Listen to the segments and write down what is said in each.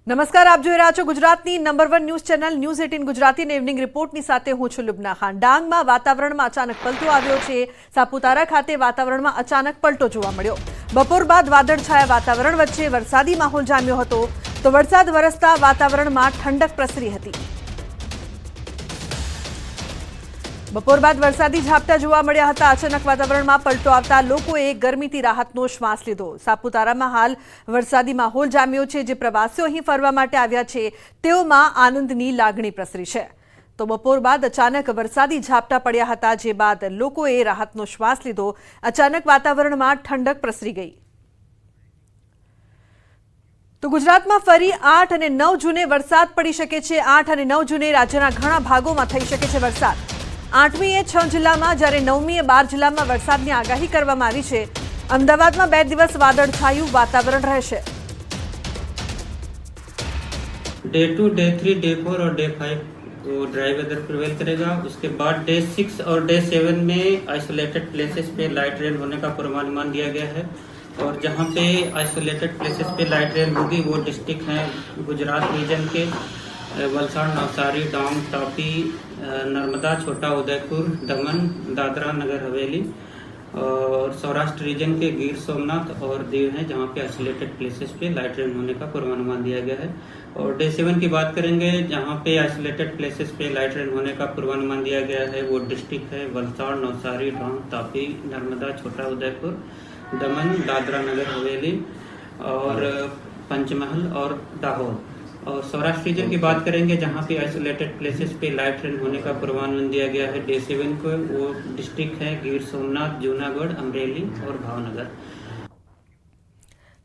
નમસ્કાર, આપ જોઈ રહ્યા છો ગુજરાતની નંબર 1 ન્યૂઝ ચેનલ ન્યૂઝ 18 ગુજરાતીના ઇવનિંગ રિપોર્ટની સાથે હું છું લુબના ખાન। ડાંગમાં વાતાવરણમાં અચાનક પલટો આવ્યો છે। સાપુતારા ખાતે વાતાવરણમાં અચાનક પલટો જોવા મળ્યો। બપોર બાદ વાદળછાયા વાતાવરણ વચ્ચે વરસાદી માહોલ જામ્યો હતો તો વરસાદ વરસતા વાતાવરણમાં ઠંડક પ્રસરી હતી। બપોર બાદ વરસાદી ઝાપટા જોવા મળ્યા હતા। અચાનક વાતાવરણમાં પલટો આવતા લોકોએ ગરમીથી રાહતનો શ્વાસ લીધો। સાપુતારામાં હાલ વરસાદી માહોલ જામ્યો છે, જે પ્રવાસીઓ અહીં ફરવા માટે આવ્યા છે તેઓમાં આનંદની લાગણી પ્રસરી છે। તો બપોર બાદ અચાનક વરસાદી ઝાપટા પડ્યા હતા, જે બાદ લોકોએ રાહતનો શ્વાસ લીધો। અચાનક વાતાવરણમાં ઠંડક પ્રસરી ગઈ। તો ગુજરાતમાં ફરી 8 અને 9 જૂને વરસાદ પડી શકે છે। 8 અને 9 જૂને રાજ્યના ઘણા ભાગોમાં થઈ શકે છે વરસાદ। 8મીએ 6 જિલ્લામાં જ્યારે 9મીએ 12 જિલ્લામાં વરસાદની આગાહી કરવામાં આવી છે। અમદાવાદમાં 2 દિવસ વાદળછાયું વાતાવરણ રહેશે। डे 2, डे 3, डे 4 और डे 5 वो ड्राई वेदर प्रिवेल करेगा। उसके बाद डे 6 और डे 7 में आइसोलेटेड प्लेसेस पे लाइट रेन होने का पूर्वानुमान दिया गया है। और जहाँ पे आइसोलेटेड प्लेसेस पे लाइट रेन होगी वो डिस्ट्रिक्ट हैं गुजरात रीजन के वलसाड़, नवसारी, डांग, तापी, नर्मदा, छोटा उदयपुर, दमन, दादरा नगर हवेली और सौराष्ट्र रीजन के गिर सोमनाथ और दीव हैं, जहाँ पे आइसोलेटेड प्लेसेस पे लाइट रेन होने का पूर्वानुमान दिया गया है। और डे 7 की बात करेंगे, जहाँ पे आइसोलेटेड प्लेसेस पे लाइट रेन होने का पूर्वानुमान दिया गया है वो डिस्ट्रिक्ट है वलसाड़, नवसारी, डांग, तापी, नर्मदा, छोटा उदयपुर, दमन, दादरा नगर हवेली और पंचमहल और दाहोद। और सौराष्ट्र रीजन की बात करेंगे, जहाँ पे आइसोलेटेड प्लेसेस पे लाइट रेन होने का पूर्वानुमान दिया गया है डे 7 को, वो डिस्ट्रिक्ट है गिर सोमनाथ, जूनागढ़, अमरेली और भावनगर।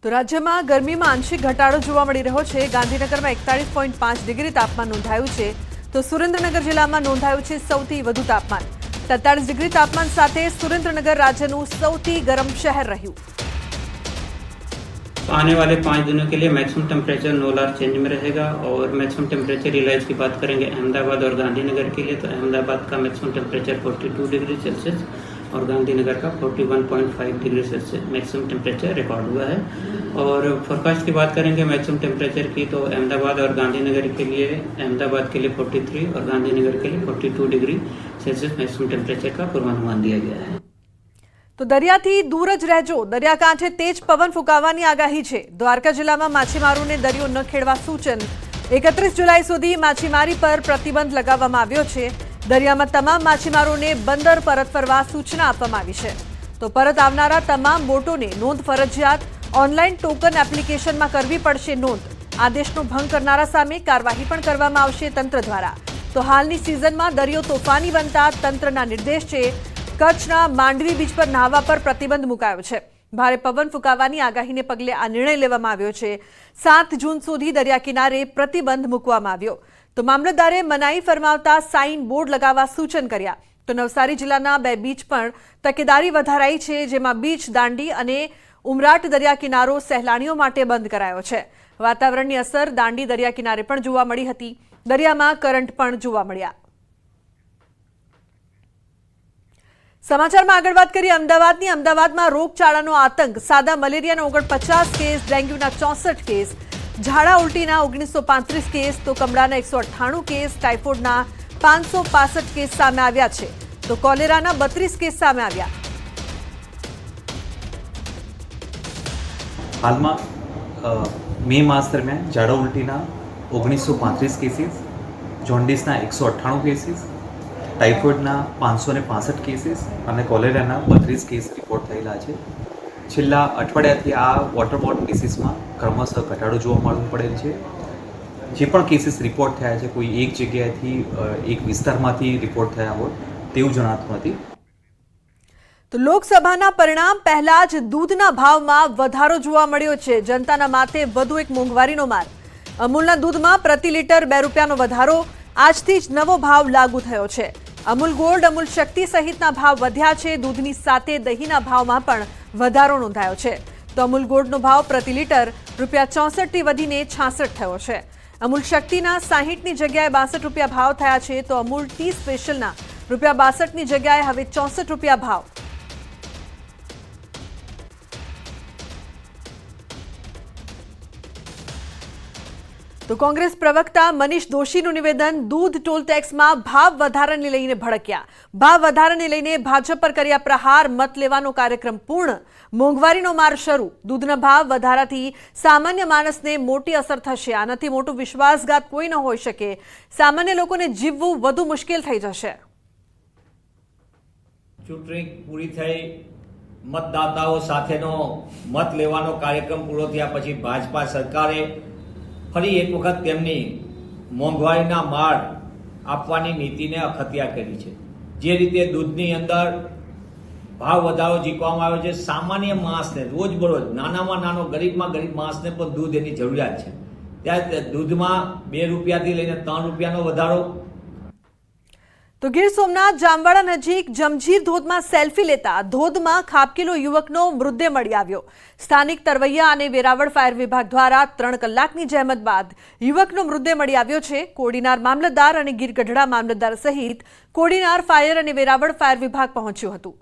तो राज्यમાં ગરમીમાં આંશિક ઘટાડો જોવા મળી રહ્યો છે। ગાંધીનગરમાં 41.5 ડિગ્રી તાપમાન નોંધાયું છે તો સુરેન્દ્રનગર જિલ્લામાં નોંધાયું છે સૌથી વધુ તાપમાન। 43 ડિગ્રી તાપમાન સાથે સુરેન્દ્રનગર રાજ્યનું સૌથી ગરમ શહેર રહ્યું। आने वाले 5 दिनों के लिए मैक्सिमम टेम्परेचर 9 लाख चेंज में रहेगा। और मैक्सिमम टेम्परेचर रियलाइज की बात करेंगे अहमदाबाद और गांधीनगर के लिए, तो अहमदाबाद का मैक्सिमम टेम्परेचर 42 डिग्री सेल्सियस और गांधीनगर का 41.5 degree Celsius maximum temperature record हुआ है। और फोरकास्ट की बात करेंगे मैक्सिमम टेम्परेचर की, तो अहमदाबाद और गांधीनगर के लिए 43 और गांधीनगर के लिए 42 डिग्री सेल्सियस मैक्सिमम टेम्परेचर का पूर्वानुमान दिया गया है। તો દરિયાથી દૂર જ રહેજો। દરિયાકાંઠે તેજ પવન ફૂંકાવાની આગાહી છે। દ્વારકા જિલ્લામાં માછીમારોને દરિયો ન ખેડવા સૂચન। 31 જુલાઈ સુધી માછીમારી પર પ્રતિબંધ લગાવવામાં આવ્યો છે। દરિયામાં તમામ માછીમારોને બંદર પરત ફરવા સૂચના આપવામાં આવી છે। તો પરત આવનારા તમામ બોટોને નોંધ ફરજિયાત ઓનલાઈન ટોકન એપ્લિકેશનમાં કરવી પડશે નોંધ। આદેશનો ભંગ કરનારા સામે કાર્યવાહી પણ કરવામાં આવશે તંત્ર દ્વારા। તો હાલની સિઝનમાં દરિયો તોફાની બનતા તંત્રના નિર્દેશ છે। કચ્છના માંડવી બીચ પર નહાવા પર પ્રતિબંધ મુકાયો છે। ભારે પવન ફૂંકાવાની આગાહીને પગલે આ નિર્ણય લેવામાં આવ્યો છે। 7 જૂન સુધી દરિયા કિનારે પ્રતિબંધ મૂકવામાં આવ્યો। તો મામલતદારે મનાઈ ફરમાવતા સાઇન બોર્ડ લગાવવા સૂચન કર્યા। તો નવસારી જિલ્લાના 2 બીચ પર તકેદારી વધારાઈ છે, જેમાં બીચ દાંડી અને ઉમરાટ દરિયા કિનારો સહેલાણીઓ માટે બંધ કરાયો છે। વાતાવરણની અસર દાંડી દરિયા કિનારે પણ જોવા મળી હતી। દરિયામાં કરંટ પણ જોવા મળ્યા। समाचार में आगळ बात करिए अमदावादनी। अमदावादમાં રોગચાળાનો આતંક। સાદા મલેરિયાના 49 કેસ, ડેન્ગ્યુના 64 કેસ, ઝાડા ઉલટીના 1935 કેસ, તો કમળાના 198 કેસ, ટાઇફોઇડના 565 કેસ સામે આવ્યા છે। તો કોલેરાના 32 કેસ સામે આવ્યા। હાલમાં મે માસ દરમિયાન ઝાડા ઉલટીના 1935 કેસીસ, જોન્ડિસના 198 કેસીસ, टाइफॉइडना 565 केसीस और कोलेराना 32 केस रिपोर्ट थयेला छे। छेल्ला अठवाडियाथी आ वॉटरबोर्न केसीसमां क्रमशः घटाडो जोवा मळी पड़ेल छे। जे पण केसीस रिपोर्ट थया छे कोई एक जग्याएथी एक विस्तारमांथी रिपोर्ट थया होय तेवुं जणातुं नथी। तो लोकसभाना परिणाम पहला ज दूधना भावमां वधारो जोवा मळ्यो छे। जनताना माथे वधु एक मोंघवारीनो मार। अमूलना दूधमां प्रति लीटर 2 रूपियानो वधारो। આજથી જ નવો ભાવ લાગુ થયો છે। અમૂલ ગોલ્ડ, અમૂલ શક્તિ સહિતના ભાવ વધ્યા છે। દૂધની સાથે દહીંના ભાવમાં પણ વધારો નોંધાયો છે। તો અમૂલ ગોલ્ડનો ભાવ પ્રતિ લીટર ₹64 થી વધીને 66 થયો છે। અમૂલ શક્તિના 60ની જગ્યાએ ₹62 ભાવ થયા છે। તો અમૂલ ટી સ્પેશિયલના ₹62ની જગ્યાએ હવે ₹64 ભાવ। તો કોંગ્રેસ પ્રવક્તા મનીષ દોશીનું નિવેદન દૂધ ટોલ ટેક્સમાં ભાવ વધારાને લઈને ભડક્યા. ભાવ વધારાને લઈને ભાજપ પર કર્યા પ્રહાર, મત લેવાનો કાર્યક્રમ પૂર્ણ, મોંઘવારીનો માર શરૂ. દૂધના ભાવ વધારાથી સામાન્ય માણસને મોટી અસર થશે. આનાથી મોટું વિશ્વાસઘાત કોઈ ન હોઈ શકે. સામાન્ય લોકોને જીવવું વધુ મુશ્કેલ થઈ જશે. ચૂંટણી પૂરી થઈ, મતદાતાઓ સાથેનો મત લેવાનો કાર્યક્રમ પૂરો થયા પછી ભાજપા સરકારે ફરી એક વખત તેમની મોંઘવારીના માર આપવાની નીતિને અખત્યા કરી છે. જે રીતે દૂધની અંદર ભાવ વધારો ઝીકવામાં આવ્યો છે, સામાન્ય માણસને રોજબરોજ નાનામાં નાનો ગરીબમાં ગરીબ માણસને પણ દૂધ એની જરૂરિયાત છે, ત્યારે દૂધમાં 2 રૂપિયાથી લઈને 3 રૂપિયાનો વધારો. તો ગીર સોમનાથ જામવાડા નજીક જમજીર ધોધમાં સેલ્ફી લેતા ધોધમાં ખાબકેલો યુવકનો મૃતદેહ મળી આવ્યો. સ્થાનિક તરવૈયા અને વેરાવળ ફાયર વિભાગ દ્વારા 3 કલાકની જહેમત બાદ યુવકનો મૃતદેહ મળી આવ્યો છે. કોડીનાર મામલતદાર અને ગીર ગઢડા મામલતદાર સહિત કોડીનાર ફાયર અને વેરાવળ ફાયર વિભાગ પહોંચ્યું હતું.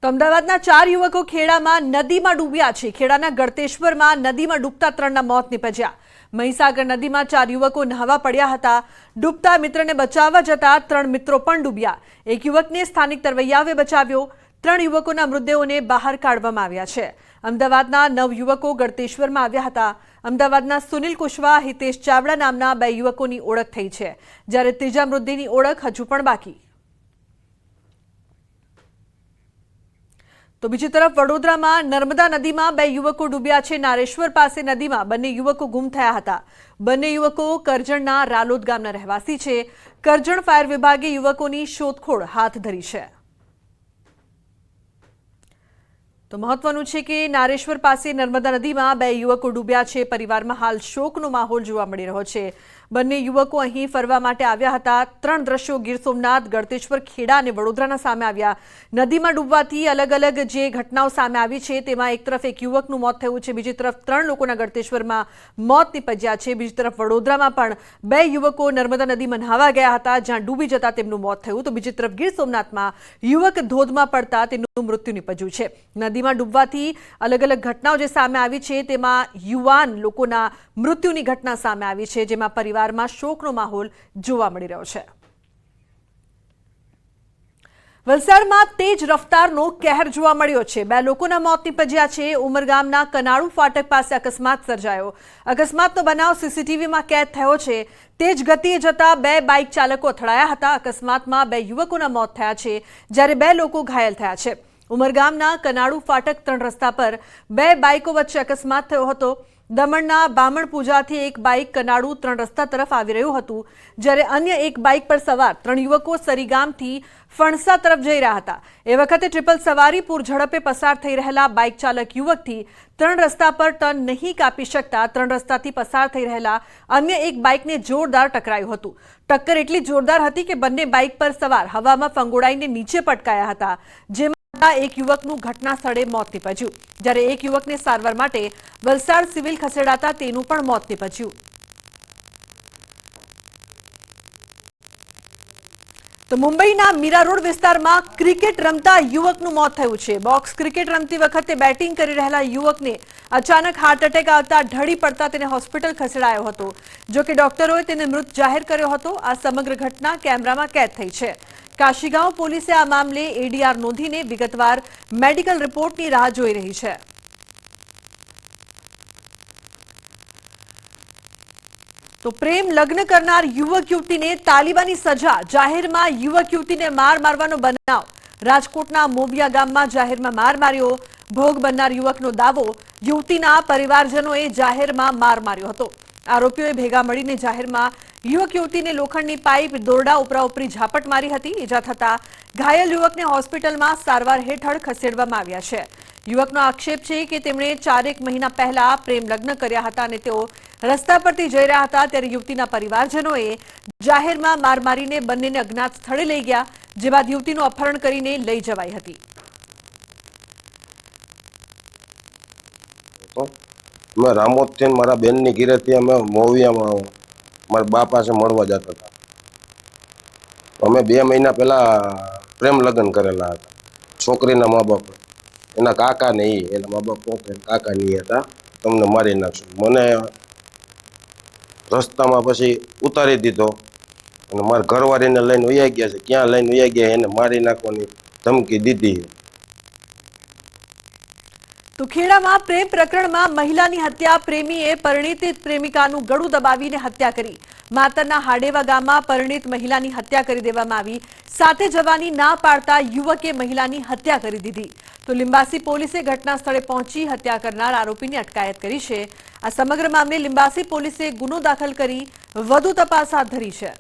તો અમદાવાદના 4 યુવકો ખેડામાં નદીમાં ડૂબ્યા છે. ખેડાના ગળતેશ્વરમાં નદીમાં ડૂબતા 3ના મોત નીપજ્યા. મહીસાગર નદીમાં 4 યુવકો નહાવા પડ્યા હતા. ડૂબતા મિત્રને બચાવવા જતા 3 મિત્રો પણ ડૂબ્યા. એક યુવકને સ્થાનિક તરવૈયાઓએ બચાવ્યો. 3 યુવકોના મૃતદેહોને બહાર કાઢવામાં આવ્યા છે. અમદાવાદના 9 યુવકો ગળતેશ્વરમાં આવ્યા હતા. અમદાવાદના સુનિલ કુશવાહ, હિતેશ ચાવડા નામના 2 યુવકોની ઓળખ થઈ છે, જ્યારે ત્રીજા મૃતદેહની ઓળખ હજુ પણ બાકી. તો બીજી તરફ વડોદરામાં નર્મદા નદીમાં 2 યુવકો ડૂબ્યા છે. નારેશ્વર પાસે નદીમાં 2 યુવકો ગુમ થયા હતા. 2 યુવકો કરજણના રાલોદ ગામના રહેવાસી છે. કરજણ ફાયર વિભાગે યુવકોની શોધખોળ હાથ ધરી છે. તો મહત્વનું છે કે નારેશ્વર પાસે નર્મદા નદીમાં 2 યુવકો ડૂબ્યા છે. પરિવારમાં હાલ શોકનો માહોલ જોવા મળી રહ્યો છે. 2 યુવકો અહીં ફરવા માટે આવ્યા હતા. 3 દ્રશ્યો ગીર સોમનાથ, ગળતેશ્વર, ખેડા અને વડોદરાના સામે આવ્યા. નદીમાં ડૂબવાથી અલગ અલગ જે ઘટનાઓ સામે આવી છે તેમાં એક તરફ 1 યુવકનું મોત થયું છે, બીજી તરફ 3 લોકોના ગળતેશ્વરમાં મોત નીપજ્યા છે. બીજી તરફ વડોદરામાં પણ 2 યુવકો નર્મદા નદીમાં નહાવા ગયા હતા, જ્યાં ડૂબી જતા તેમનું મોત થયું. તો બીજી તરફ ગીર સોમનાથમાં યુવક ધોધમાં પડતા તેનું મૃત્યુ નીપજ્યું છે. નદીમાં ડૂબવાથી અલગ અલગ ઘટનાઓ જે સામે આવી છે તેમાં યુવાન લોકોના મૃત્યુની ઘટના સામે આવી છે, જેમાં પરિવારમાં શોકનો માહોલ જોવા મળી રહ્યો છે. વલસાડમાં તેજ રફતારનો કહેર જોવા મળ્યો છે. 2 લોકોના મોત નીપજ્યા છે. ઉમરગામના કનાળુ ફાટક પાસે અકસ્માત સર્જાયો. અકસ્માતનો બનાવ સીસીટીવીમાં કેદ થયો છે. તેજ ગતિએ જતા 2 બાઇક ચાલકો અથડાયા હતા. અકસ્માતમાં 2 યુવકોના મોત થયા છે, જ્યારે 2 લોકો ઘાયલ થયા છે. ઉમરગામના કનાળુ ફાટક 3 રસ્તા પર 2 બાઇકો વચ્ચે અકસ્માત થયો હતો. દમણના બામણ પૂજાથી એક બાઇક કનાળુ 3 રસ્તા તરફ આવી રહ્યું હતું, જ્યારે અન્ય એક બાઇક પર સવાર 3 યુવકો સરીગામથી ફણસા તરફ જઈ રહ્યા હતા. એ વખતે ટ્રિપલ સવારી પૂર ઝડપે પસાર થઈ રહેલા બાઇક ચાલક યુવકથી 3 રસ્તા પર ટર્ન નહીં કાપી શકતા 3 રસ્તાથી પસાર થઈ રહેલા અન્ય એક બાઇકને જોરદાર ટકરાયું હતું. ટક્કર એટલી જોરદાર હતી કે બંને બાઇક પર સવાર હવામાં ફંગોળાઈને નીચે પટકાયા હતા, જેમાં એક યુવકનું ઘટના સ્થળે મોત નીપજ્યું, જ્યારે એક યુવકને સારવાર માટે વલસાડ સિવિલ ખસેડાતા તેનું પણ મોત નીપજ્યું. તો મુંબઈના મીરા રોડ વિસ્તારમાં ક્રિકેટ રમતા યુવકનું મોત થયું છે. બોક્સ ક્રિકેટ રમતી વખતે બેટિંગ કરી રહેલા યુવકને અચાનક હાર્ટ એટેક આવતા ઢળી પડતા તેને હોસ્પિટલ ખસેડાયો હતો. જો કે ડોક્ટરોએ તેને મૃત જાહેર કર્યો હતો. આ સમગ્ર ઘટના કેમેરામાં કેદ થઈ છે. કાશીગાંવ પોલીસે આ મામલે એડીઆર નોંધીને વિગતવાર મેડિકલ રિપોર્ટની રાહ જોઈ રહી છે. તો પ્રેમ લગ્ન કરનાર યુવક યુવતીને તાલિબાની સજા. જાહેરમાં યુવક યુવતીને માર મારવાનો બનાવ. રાજકોટના મોબિયા ગામમાં જાહેરમાં માર માર્યો. ભોગ બનનાર યુવકનો દાવો, યુવતીના પરિવારજનોએ જાહેરમાં માર માર્યો હતો. આરોપીઓએ ભેગા મળીને જાહેરમાં યુવક યુવતીને લોખંડની પાઇપ, દોરડા ઉપરાઉપરી ઝાપટ મારી હતી. ઈજા થતા ઘાયલ યુવકને હોસ્પિટલમાં સારવાર હેઠળ ખસેડવામાં આવ્યા છે. યુવકનો આક્ષેપ છે કે તેમણે 4 મહિના પહેલા પ્રેમ લગ્ન કર્યા હતા અને તેઓ રસ્તા પરથી જઈ રહ્યા હતા ત્યારે યુવતીના પરિવારજનોએ જાહેરમાં માર મારીને બંનેને અજ્ઞાત સ્થળે લઈ ગયા, જે બાદ યુવતીનું અપહરણ કરીને લઈ જવાઈ હતી. અમે રામોદથી મારા બેનની ઘરેથી અમે મોવિયામાં મારા બા પાસે મળવા જતા હતા. અમે 2 મહિના પહેલા પ્રેમ લગ્ન કરેલા હતા છોકરીના મા બાપ. એના કાકા ને એના મા બાપ કાકા નહીં હતા, તમને મારી નાખશું. મને રસ્તામાં પછી ઉતારી દીધો અને મારા ઘરવાળીને લઈને વયા ગયા છે. ક્યાં લઈને વયા ગયા એને મારી નાખવાની ધમકી દીધી. તો ખેડામાં પ્રેમ પ્રકરણમાં મહિલાની હત્યા, પ્રેમીએ પરિણીત પ્રેમિકાનું ગળું દબાવીને હત્યા કરી. માતરના હાડેવા ગામમાં પરિણીત મહિલાની હત્યા કરી દેવામાં આવી. સાથે જવાની ના પાડતા યુવકે મહિલાની હત્યા કરી દીધી. તો લિંબાસી પોલીસે ઘટના સ્થળે પહોંચી હત્યા કરનાર આરોપીની અટકાયત કરી છે. આ સમગ્ર મામલે લિંબાસી પોલીસે ગુનો દાખલ કરી વધુ તપાસ હાથ ધરી છે.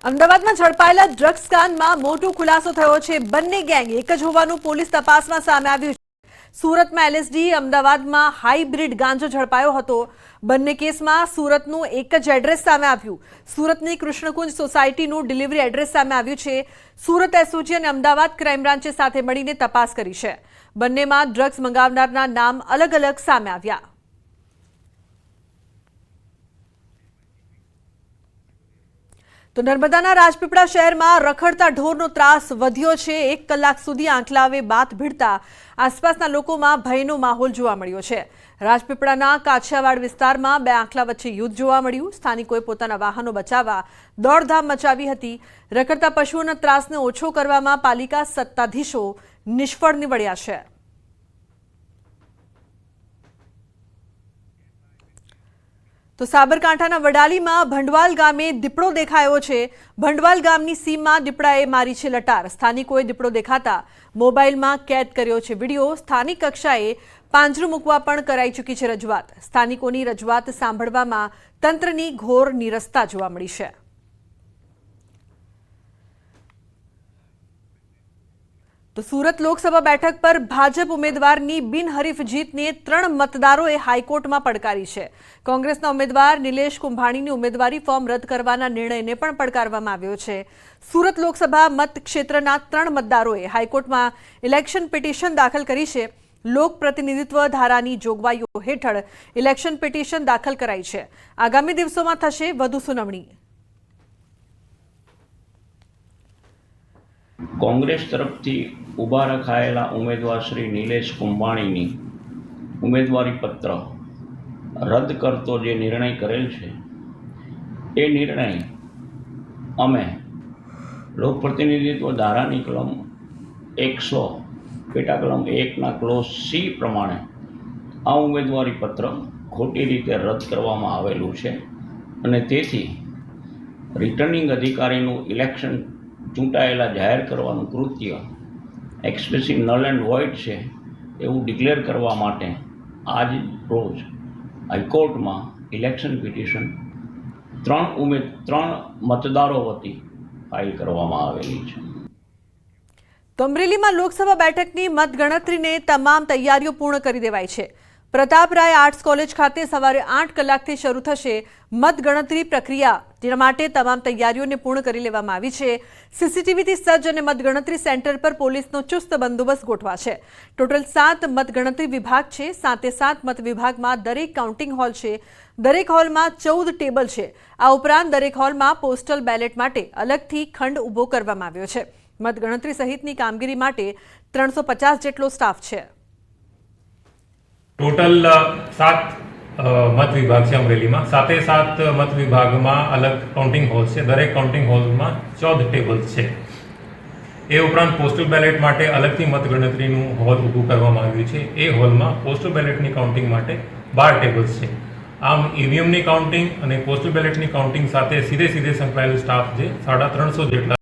અમદાવાદમાં ઝડપાયેલા ડ્રગ્સ કાંડમાં મોટો ખુલાસો થયો છે. બંને ગેંગ એક જ હોવાનું પોલીસ તપાસમાં સામે આવ્યું છે. સુરતમાં એલએસડી, અમદાવાદમાં હાઇબ્રિડ ગાંજો ઝડપાયો હતો. બંને કેસમાં સુરતનું એક જ એડ્રેસ સામે આવ્યું. સુરતની કૃષ્ણકુંજ સોસાયટીનું ડિલિવરી એડ્રેસ સામે આવ્યું છે. સુરત એસઓજી અને અમદાવાદ ક્રાઇમ બ્રાન્ચે સાથે મળીને તપાસ કરી છે. બંનેમાં ડ્રગ્સ મંગાવનારના નામ અલગ અલગ સામે આવ્યા. તો નર્મદાના રાજપીપળા શહેરમાં રખડતા ઢોરનો ત્રાસ વધ્યો છે. 1 કલાક સુધી આંખલાવે બાથ ભીડતા આસપાસના લોકોમાં ભયનો માહોલ જોવા મળ્યો છે. રાજપીપળાના કાછિયાવાડ વિસ્તારમાં 2 આંખલા વચ્ચે યુદ્ધ જોવા મળ્યું. સ્થાનિકોએ પોતાના વાહનો બચાવવા દોડધામ મચાવી હતી. રખડતા પશુઓના ત્રાસને ઓછો કરવામાં પાલિકા સત્તાધીશો નિષ્ફળ નીવડ્યા છે. તો સાબરકાંઠાના વડાલીમાં ભંડવાલ ગામે દીપડો દેખાયો છે. ભંડવાલ ગામની સીમમાં દીપડાએ મારી છે લટાર. સ્થાનિકોએ દીપડો દેખાતા મોબાઈલમાં કેદ કર્યો છે વિડીયો. સ્થાનિક કક્ષાએ પાંજરું મૂકવા પણ કરાઈ ચૂકી છે રજૂઆત. સ્થાનિકોની રજૂઆત સાંભળવામાં તંત્રની ઘોર નીરસતા જોવા મળી છે. તો સુરત લોકસભા બેઠક પર ભાજપ ઉમેદવારની બિનહરીફ જીતને 3 મતદારોએ હાઈકોર્ટમાં પડકારી છે. કોંગ્રેસના ઉમેદવાર નિલેશ કુંભાણીની ઉમેદવારી ફોર્મ રદ કરવાના નિર્ણયને પણ પડકારવામાં આવ્યો છે. સુરત લોકસભા મતક્ષેત્રના 3 મતદારોએ હાઈકોર્ટમાં ઇલેક્શન પિટિશન દાખલ કરી છે. લોક પ્રતિનિધિત્વ ધારાની જોગવાઈઓ હેઠળ ઇલેક્શન પિટિશન દાખલ કરાઈ છે. આગામી દિવસોમાં થશે વધુ સુનાવણી. કોંગ્રેસ તરફથી ઊભા રખાયેલા ઉમેદવાર શ્રી નિલેશ કુંભાણીની ઉમેદવારી પત્ર રદ કરતો જે નિર્ણય કરેલ છે એ નિર્ણય અમે લોકપ્રતિનિધિત્વ ધારાની કલમ 100 પેટા કલમ 1ના ક્લોઝ C પ્રમાણે આ ઉમેદવારી પત્ર ખોટી રીતે રદ કરવામાં આવેલું છે અને તેથી રિટર્નિંગ અધિકારીનું ઇલેક્શન ચૂંટાયેલા જાહેર કરવાનું કૃત્ય એક્સપ્રેસિવ નલ એન્ડ વોઇડ છે એવું ડિક્લેર કરવા માટે આજ રોજ હાઈકોર્ટમાં ઇલેક્શન પિટિશન 3 મતદારો વતી ફાઇલ કરવામાં આવેલી છે. તો અમરેલીમાં લોકસભા બેઠકની મતગણતરીને તમામ તૈયારીઓ પૂર્ણ કરી દેવાઈ છે. પ્રતાપરાય આર્ટ્સ કોલેજ ખાતે સવારે 8 કલાકથી શરૂ થશે મતગણતરી પ્રક્રિયા. જેના માટે તમામ તૈયારીઓને પૂર્ણ કરી લેવામાં આવી છે. સીસીટીવીથી સજ્જ અને મતગણતરી સેન્ટર પર પોલીસનો ચુસ્ત બંદોબસ્ત ગોઠવાશે. ટોટલ 7 મતગણતરી વિભાગ છે. 7 મત વિભાગમાં દરેક કાઉન્ટિંગ હોલ છે. દરેક હોલમાં 14 ટેબલ છે. આ ઉપરાંત દરેક હોલમાં પોસ્ટલ બેલેટ માટે અલગથી ખંડ ઊભો કરવામાં આવ્યો છે. મતગણતરી સહિતની કામગીરી માટે 350 જેટલો સ્ટાફ છે. ટોટલ 7 મત વિભાગ છે અમરેલીમાં. 7 મત વિભાગમાં અલગ કાઉન્ટિંગ હોલ છે. દરેક કાઉન્ટિંગ હોલમાં 14 ટેબલ્સ છે. એ ઉપરાંત પોસ્ટલ બેલેટ માટે અલગથી મતગણતરીનું હોલ ઊભું કરવામાં આવ્યું છે. એ હોલમાં પોસ્ટલ બેલેટની કાઉન્ટિંગ માટે 12 ટેબલ્સ છે. આમ ઈવીએમની કાઉન્ટિંગ અને પોસ્ટલ બેલેટની કાઉન્ટિંગ સાથે સીધે સંકળાયેલો સ્ટાફ જે 350 જેટલા